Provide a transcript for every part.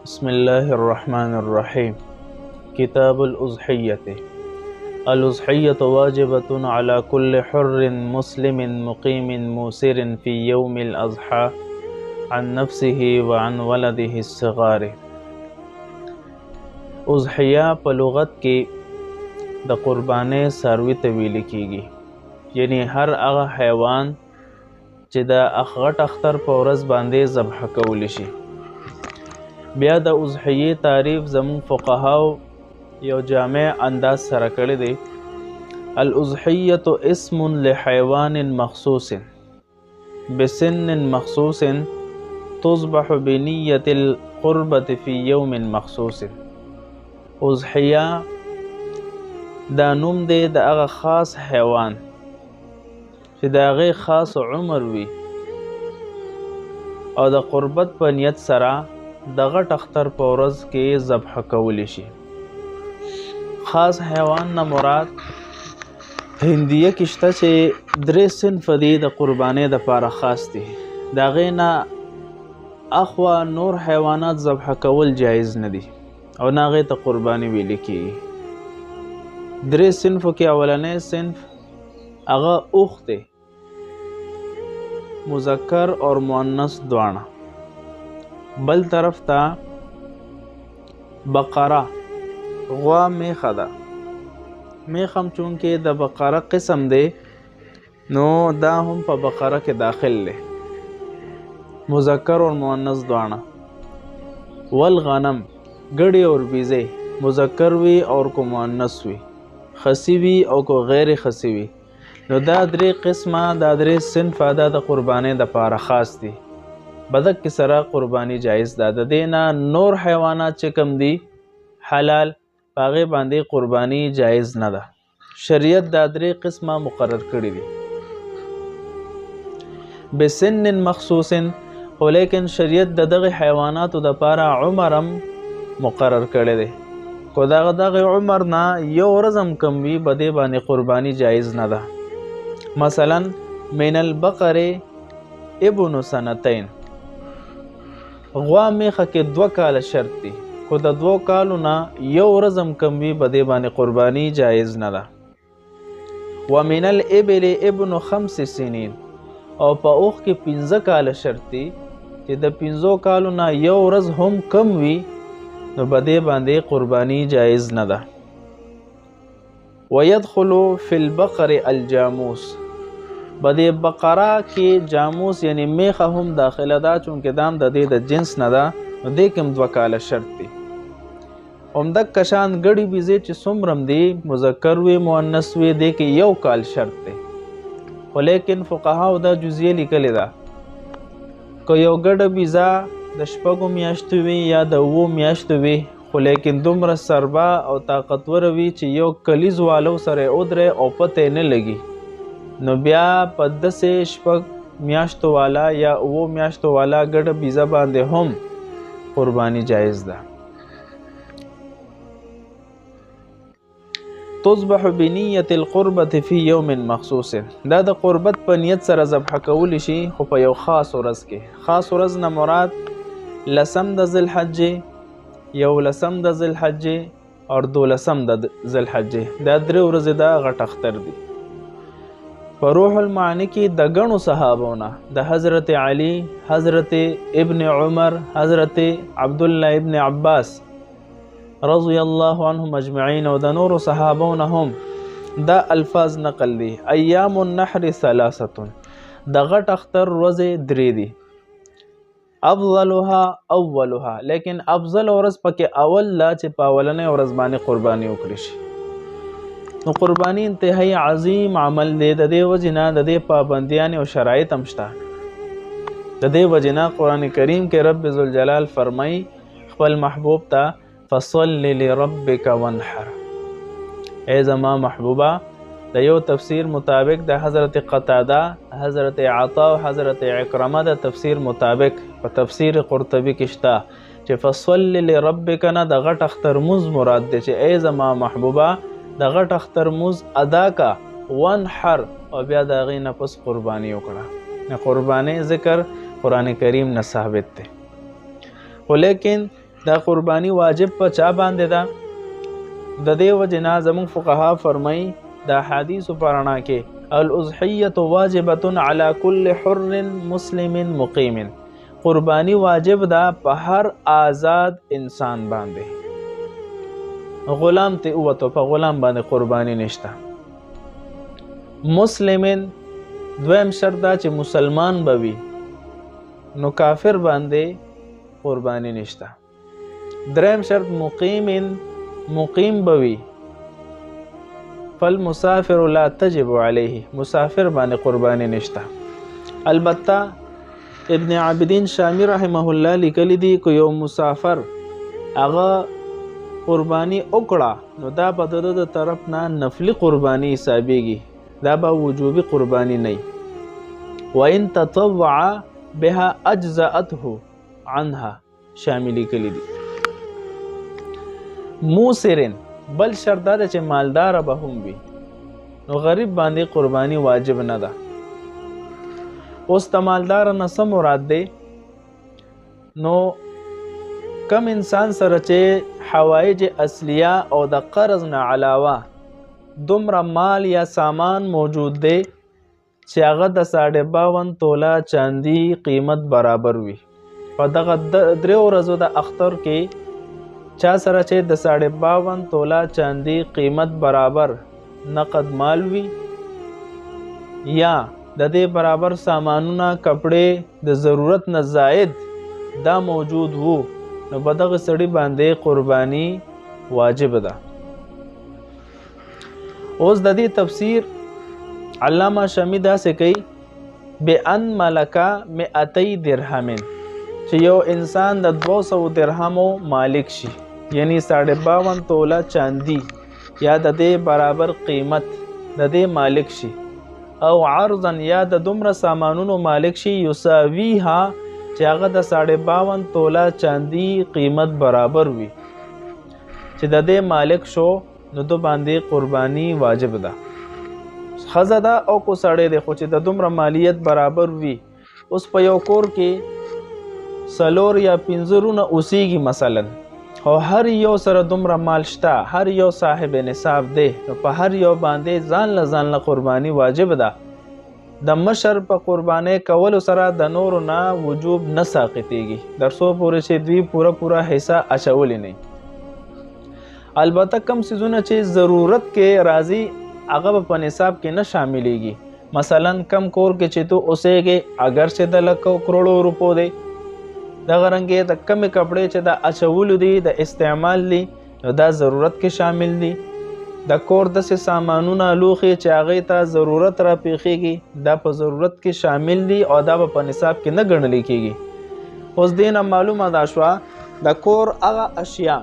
بسم الله الرحمن الرحيم. كتاب الأضحية. الأضحية واجبة على كل حر مسلم مقيم موسر في يوم الأضحى عن نفسه وعن ولده الصغار. اضحیه په لغت کې د قربانۍ څاروي ته ویل کیږي، یعنی هر هغه حیوان چې د غټ اختر په ورځ باندې ذبح کولی شي. بیا د اضحیې تعریف زمون فقهاو یو جامع انداز سره کړی دی. الاضحیة اسم لحیوان مخصوص بسن مخصوص تصبح بنیة القربة في يوم مخصوص. اضحیه دا نوم دی د هغه خاص حیوان چې د هغې خاص عمر وي او د قربت په نیت سره د غټ اختر په ورځ کې ذبح کولی شي. خاص حیوان نه مراد هندیه کې شته چې 3 صنف دي د قربانۍ دپاره خاص دي. د هغې نه اخوا نور حیوانات ذبح کول جایز نه دي او نه هغې ته قرباني ویلې کېږي. 3 صنفو کې اولنی صنف هغه اوښ دی، مذکر اور مؤنث دواړه. بل طرف ته بقره، غوا میخه ده. میخ هم چونکې د بقره قسم دی نو دا هم په بقره کې داخل دی، مذکر اور مؤنث دواړه. والغنم، ګړې اور بیزې، مذکر وي اور کو مؤنث وي، خسی وي او کو غیر خسی وي. نو دا 3 قسمه، دا 3 صنفه دا د قربانۍ دپاره خاص دي. بدک کې سره قرباني جایز ده. د دې نه نور حیوانات چې کم دي حلال، په هغې باندې قرباني جایز نه ده. شریعت دا 3 قسمه مقرر کړي دي. بسن مخصوص، خو لیکن شریعت د دغه حیواناتو دپاره عمر هم مقرر کړی دی. کو دغه عمر نه یو ورځ هم کم وي، په دې باندې قرباني جایز نه ده. مثلا من البقر ابن سنتین، غوا میخه کې 2 کاله شرط دي، خو د 2 کالو نه یو ورځ هم کم وي، په دې باندې قرباني جایز نه ده. ومن الابل ابن 5 سنین، او په اوښ کې 15 کاله شرط دي چې د 15 کالو نه یو ورځ هم کم وي، نو په دې باندې قرباني جایز نه ده. ويدخل في البقر الجاموس، په دې بقره کې جاموس یعنی میخه هم داخله ده، چونکې دام د دې د جنس نه ده، نو دې کې هم 2 کاله شرط دي. همدک شان ګړې بیزې چې څومره دي، مذکر وي مؤنث وي، دې کې 1 کال شرط دی. خو لیکن فقهاو دا جزیه لیکلې ده، که یو ګډه بیزه د 6 میاشتو وي یا د 7 میاشتو وي، خو لیکن دومره سربا او طاقتور وي چې یو کلیز والو سره ودرې او پته نه لګي، نو بیا په 6 میاشتو والا یا 7 میاشتو والا ګډه بیزه باندې هم قرباني جایز ده. تصبح بنیة القربة في يوم مخصوص، دا د قربت په نیت سره ذبح کولی شي، خو په یو خاص ورځ کې. خاص ورځ نه مراد 10 د ذوالحجې، 11 د ذوالحجې او 12 د ذوالحجې. دا 3 ورځې دا غټ اختر دي. په روح المعانی کې د ګڼو صحابونه، د حضرت علی، حضرت ابن عمر، حضرت عبدالله ابن عباس رضی الله عنهم اجمعین او د نورو صحابونه هم دا الفاظ نقل دي. ایام النحر 3، د غټ اختر ورځې 3 دي. افضلها اولها، لیکن افضل ورځ پکې اول لا چې په اولنۍ ورځ باندې قرباني وکړي شي. نو قرباني انتهایی عظیم عمل دی. د دې وجې نه د دې پابندیانې او شرایط هم شته. د دې وجې نه قرآن کریم کې رب ذوالجلال فرمایي خپل محبوب ته فصل لربک وانحر. ای زما محبوبه، د یو تفسیر مطابق د حضرت قتاده، حضرت عطا او حضرت عکرمه د تفسیر مطابق په تفسیر قرطبي کې شته چې فصل لربک نه د غټ اختر مونځ مراد دی، چې ای زما محبوبه د غټ اختر مونځ ادا کا، وانحر، او بیا د هغې نه پس قرباني وکړه. قرباني ذکر قرآن کریم نه ثابت دی، خو لیکن دا قربانی واجب په چا باندې ده؟ د دې وجې نه زموږ فقها فرمایي دا حدیث په رڼا کې الاضحیة واجبة على كل حر مسلم مقیم، قربانی واجب ده په هر آزاد انسان باندې. غلام ته اوتو په غلام باندې قربانی نشته. مسلمن دویم شرط دا چې مسلمان بوي، نو کافر باندې قربانی نشته. دریم شرط مقیم بوي، فالمسافر لا تجب علیه، مسافر باندې قربانی نشته. البته ابن عابدین شامی رحمه الله لیکلی دی که یو مسافر هغه قربانی وکړه نو دا به د طرف نه نفلی قربانی حسابیږي، دا به وجوبی قربانی نه. وان تطوع بها اجزاته عنها شاملی کلی دی. موسرن بل شرط دا چې مالدار به هم وي، نو غریب باندې قربانی واجب نه ده. اوس د مالدار نه څه مراد دی؟ نو کم انسان سره چې حوایج اصلیه او د قرض نه علاوه دومره مال یا سامان موجود دی چې هغه د 52 توله چاندي قیمت برابر وي. په دغه 3 ورځو د اختر کې چا سره چې د 52 توله چاندي قیمت برابر نقد مال وي یا د دې برابر سامانونه کپڑے د ضرورت نه زائد دا موجود وو، نو په دغه سړي باندې قربانی واجب ده. اوس د دې تفسیر علامه شامی داسې کوي بأن ملکا 200 درهم، چې یو انسان د 200 درهمو مالک شي، یعنی 52 توله چاندي یا د دې برابر قیمت د دې مالک شي، او عرضا یا د دومره سامانونو مالک شي یساویها چې هغه د 52 توله چاندي قیمت برابر وي، چې د دې مالک شو نو دو باندې قربانی واجب ده. ښځه ده او کو سړی دی، خو چې د دومره مالیت برابر وي. اوس په یو کور کې 4 یا 5 رونه اوسیږي مثلا، او هر یو سره دومره مال شته، هر یو صاحب نصاب دی، نو په هر یو باندې ځان له قربانی واجب ده. د مشر په قربانی کولو سره د نورو نه وجوب نه ساقطیږي، درسو پورې چې دوی پورا حصہ اچولی نه. البته کم سیزونه چې ضرورت کې راځي هغه په نصاب کې نه شاملېږي. مثلا کم کور کې چې تو اوسېږي اگر چې د لکو کروڑو روپو دی، دغه رنګې د کمې کپړې چې د اچولو دي د استعمال دي نو دا ضرورت کې شامل دي. د کور داسې سامانونه لوښي چې هغې ته ضرورت را پیښیږي دا په ضرورت کې شامل دي او دا په نصاب کې نه ګڼل کېږي. اوس دې نه معلومه دا شوه د کور هغه اشیا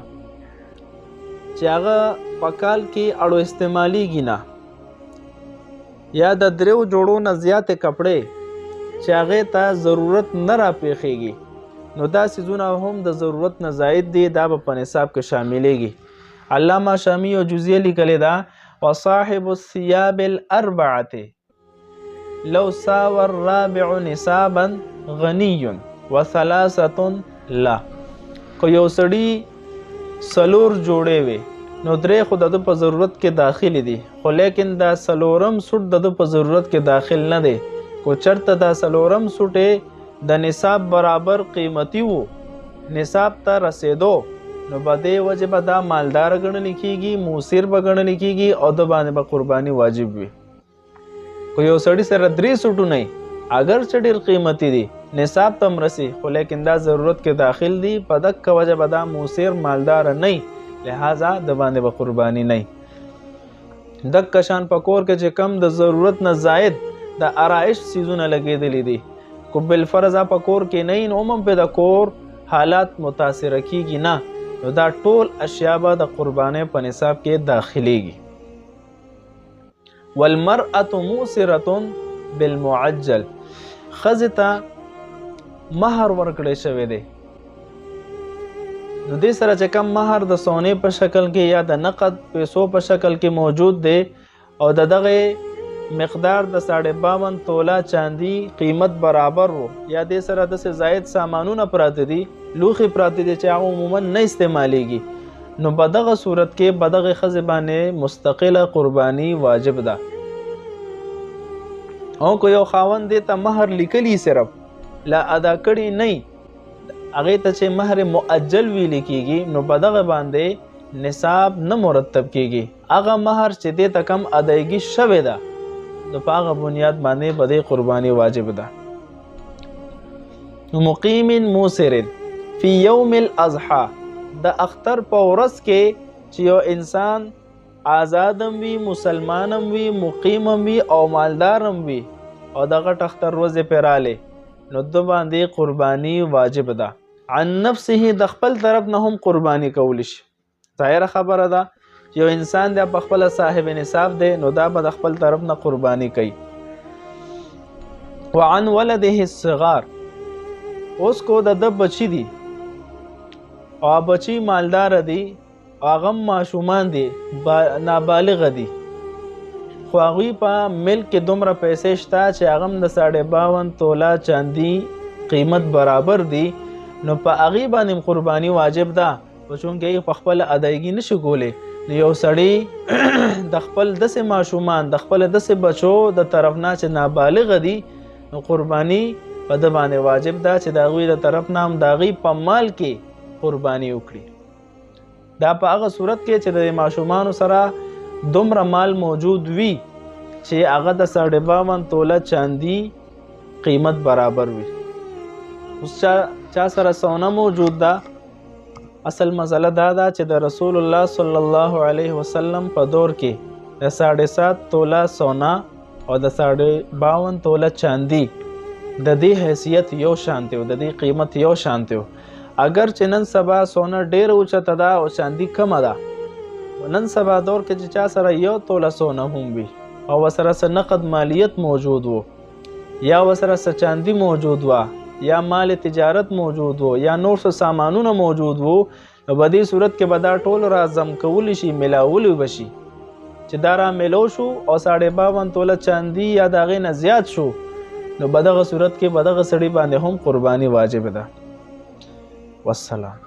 چې هغه په کال کې اړو استعمالیږي نه، یا د 3 جوړو نه زیاتې کپړې چې هغې ته ضرورت نه را پیښیږي، نو دا سیزونه هم د ضرورت نه زائد دي، دا په نصاب کې شاملېږي. علامه شامی او جزیه لیکلې ده وصاحب الثياب الاربعه لو ساوى الرابع نصابا غني وثلاثه لا. کو یو سړی 4 جوړې وي نو 3 خو د په ضرورت کې داخلي دي، خو لیکن دا 4م سوټ د په ضرورت کې داخل نه دی. کو چرته دا 4م سوټ د نصاب برابر قیمتي وو، نصاب ته رسیدو، نو په دې وجه به دا مالدار ګڼل کېږي، موسر به ګڼل کېږي او د باندې به قرباني واجب وي. کو یو سړي سره 3 سوټونه اگر چې ډېر قیمتي دي نصاب ته هم رسي، خو لیکن دا ضرورت کې داخل دي، په دغه وجه به دا موسر مالدار نه، لہذا د باندې به قرباني نه. دغه شان په کور کې چې کم د ضرورت نه زائد د آرایش سیزونه لګېدلي دي، کو بالفرض په کور کې نه نو هم په د کور حالات متاثر کیږي نه، نو دا ټول اشیاء به د قربانۍ په نصاب کې داخليږي. والمرأة موسرة بالمعجل، ښځې ته مهر ورکړی شوی دی، نو دې سره چې کم مهر د سونې په شکل کې یا د نقد پیسو په شکل کې موجود دی او د دغه مقدار د 52 توله چاندي قیمت برابر وو یا دې سره داسې زاید سامانونه پراته دي لوښي پراته دي چې هغه عموما نه استعمالیږي نو په دغه صورت کې په دغه ښځې باندې مستقله قرباني واجب ده او که یو خاوند دې ته مهر لیکلی صرف لا ادا کړي نه هغې ته چې مهر مؤجل ویل کېږي نو په دغه باندې نصاب نه مرتب کېږي هغه مهر چې دې ته کم ادایګي شوې ده نو په هغه بنیاد باندې په دې قرباني واجب ده مقیم موسر فی یوم الاضحی د اختر په ورځ کې چې یو انسان آزادم وي مسلمانم وي مقیمم وي او مالدارم وي او دغه اختر ورځې پرې راغلې نو د باندې قرباني واجب ده عن نفسه د خپل طرف نه هم قرباني کولی شي ظاهره خبره ده یو انسان د خپل صاحب نصاب دی نو دا به د خپل طرف نه قرباني کوي وعن ولده الصغار اوس کو د بچی دی او بچی مالدار دی هغه ماشومان دي نابالغ دي خو هغوی په ملک کې دومره پیسې شته چې هغه هم د 52 توله چاندي قیمت برابر دي نو په هغې باندې قرباني واجب ده خو چونکې هغې په خپله ادایګي نشي کولی نو یو سړی د خپل داسې ماشومان د خپل داسې بچو د طرف نه چې نابالغ دي نو قرباني په ده باندې واجب ده چې د هغوی د طرف نه هم د هغوی په مال کې قرباني وکړي دا په هغه صورت کې چې د ماشومانو سره دومره مال موجود وي چې هغه د 52 توله چاندي قیمت برابر وي اوس چا سره سونه موجود ده اصل مسله دا ده چې د رسول الله صلی الله علیه وسلم په دور کې د 7.5 توله سونا او د 52 توله چاندي د دې حیثیت یو شان دی او د دې قیمت یو شان دی اگر چې نن سبا سونه ډېر اوچته ده او چاندي کمه ده نن سبا دور کې چې چا سره یو توله سونه هم وي او ورسره څه نقد مالیت موجود وو یا ورسره څه چاندي موجود وه یا مال تجارت موجود وو یا نور څه سامانونه موجود وو نو په دې صورت کې به دا ټول را ضم کولی شي ملاولی به شي چې دا را میلو شو او 52 توله چاندي یا د هغې نه زیات شو نو په دغه صورت کې په دغه سړي باندې هم قرباني واجب ده والسلام